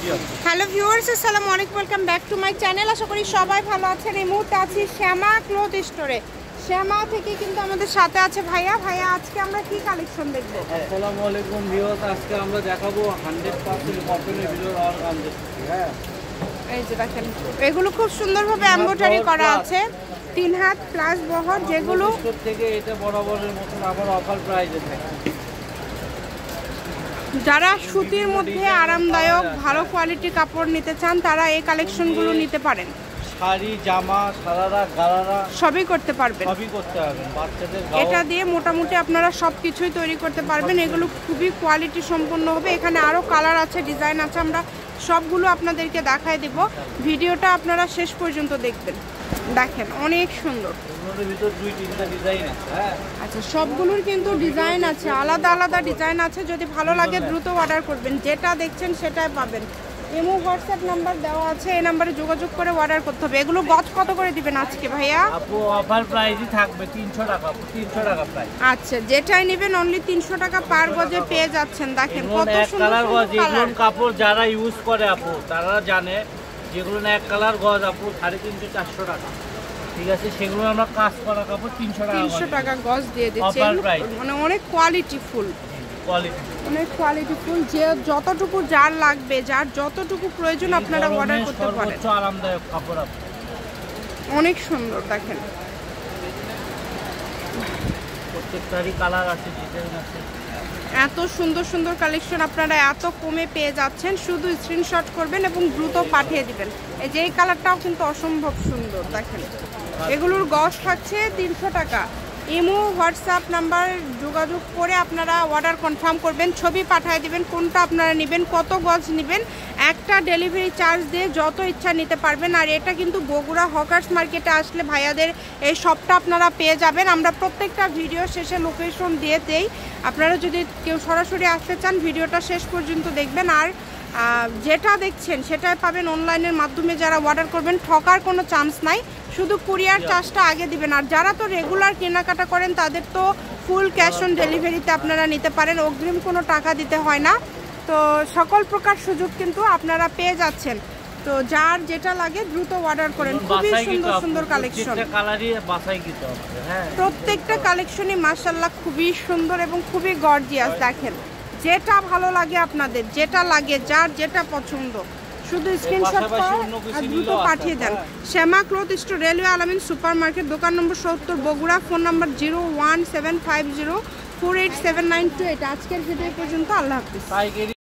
Hello viewers, আসসালামু আলাইকুম, welcome back to my channel. আশা করি সবাই ভালো আছেন। এই মুহূর্তে আছি শ্যামা ক্লথ স্টোরে। শ্যামা থেকে কিন্তু আমাদের সাথে আছে ভাইয়া। আজকে আমরা কি কালেকশন দেখব? আসসালামু আলাইকুম ভিউয়ার্স, আজকে আমরা দেখাবো 100% কটনের ভিতর অর্গানজা। হ্যাঁ, এই যে দেখেন, এগুলো খুব সুন্দরভাবে এমব্রয়ডারি করা আছে, 3 হাত প্লাস বহর, যেগুলো থেকে এটা বরাবরের মতন আবার অফার প্রাইসে থাকে। যারা সুতির মধ্যে আরামদায়ক ভালো কোয়ালিটির কাপড় নিতে চান তারা এই কালেকশনগুলো নিতে পারেন। শাড়ি, জামা, সারারা, গারারা সবই করতে পারবেন। সবই করতে পারবেন। বাচ্চাদের এটা দিয়ে মোটামুটি আপনারা সব কিছুই তৈরি করতে পারবেন। এগুলো খুবই কোয়ালিটি সম্পন্ন হবে। এখানে আরও কালার আছে, ডিজাইন আছে, আমরা সবগুলো আপনাদেরকে দেখায় দেব। ভিডিওটা আপনারা শেষ পর্যন্ত দেখবেন। দেখেন অনেক সুন্দর, ভিতর 2-3টা ডিজাইন আছে। হ্যাঁ, আচ্ছা, সবগুলোর কিন্তু ডিজাইন আছে, আলাদা আলাদা ডিজাইন আছে। যদি ভালো লাগে দ্রুত অর্ডার করবেন, যেটা দেখছেন সেটাই পাবেন। ইমো হোয়াটসঅ্যাপ নাম্বার দেওয়া আছে, এই নাম্বারে যোগাযোগ করে অর্ডার করতে হবে। এগুলো গজ কত করে দিবেন আজকে ভাইয়া? আপু অফার প্রাইসই থাকবে 300 টাকা। 300 টাকা প্রাইস। আচ্ছা, যেটাই নেবেন অনলি 300 টাকা পার গজে পেয়ে যাচ্ছেন। দেখেন কত সুন্দর কালার গজ। সুন্দর এগুলো কাপড় যারা ইউজ করে আপু তারা জানে, যেগুলো না এক কালার গজ আপু 350-400 টাকা। ঠিক আছে, সেগুলো আমরা কাজ করা কাপড় 300 টাকা গজ দিয়ে দিচ্ছি। মানে অনেক কোয়ালিটি ফুল, অনেক কোয়ালিটি ফুল। যে যতটুকু যার লাগবে, যার যতটুকু প্রয়োজন আপনারা অর্ডার করতে পারেন। আরামদায়ক কাপড় আপু, অনেক সুন্দর। দেখেন প্রত্যেকটারই কালার আছে, ডিজাইন আছে। এত সুন্দর সুন্দর কালেকশন আপনারা এত কমে পেয়ে যাচ্ছেন। শুধু স্ক্রিনশট করবেন এবং দ্রুত পাঠিয়ে দিবেন। এই যে এই কালারটাও কিন্তু অসম্ভব সুন্দর। দেখেন এগুলোর গজ থাকছে 300 টাকা। ইমো হোয়াটসঅ্যাপ নাম্বার যোগাযোগ করে আপনারা অর্ডার কনফার্ম করবেন, ছবি পাঠিয়ে দিবেন কোনটা আপনারা নেবেন, কত গজ নেবেন। একটা ডেলিভারি চার্জ দিয়ে যত ইচ্ছা নিতে পারবেন। আর এটা কিন্তু বগুড়া হকার্স মার্কেটে আসলে ভাইয়াদের এই শপটা আপনারা পেয়ে যাবেন। আমরা প্রত্যেকটা ভিডিও শেষে লোকেশন দিয়ে দেই। আপনারা যদি কেউ সরাসরি আসতে চান ভিডিওটা শেষ পর্যন্ত দেখবেন। আর যেটা দেখছেন সেটাই পাবেন অনলাইনের মাধ্যমে। যারা অর্ডার করবেন ঠকার কোনো চান্স নাই, শুধু কুরিয়ার চার্জটা আগে দিবেন। আর যারা তো রেগুলার কেনাকাটা করেন তাদের তো ফুল ক্যাশ অন ডেলিভারিতে আপনারা নিতে পারেন, অগ্রিম কোনো টাকা দিতে হয় না। তো সকল প্রকার সুযোগ কিন্তু আপনারা পেয়ে যাচ্ছেন। তো যার যেটা লাগে দ্রুত অর্ডার করেন। খুবই সুন্দর সুন্দর কালেকশন, প্রত্যেকটা কালেকশনই মাশাআল্লাহ খুবই সুন্দর এবং খুবই গর্জিয়াস। দেখেন যেটা ভালো লাগে আপনাদের, যেটা লাগে, যার যেটা পছন্দ, শুধু স্ক্রিনশট করেন আর দ্রুত পাঠিয়ে দেন। শ্যামা ক্লথ স্টোর, রেলওয়ে আলামিন সুপার মার্কেট, দোকান নম্বর 70, বগুড়া। Phone number 01750487928। আজকের ভিডিও পর্যন্ত, আল্লাহ হাফিজ।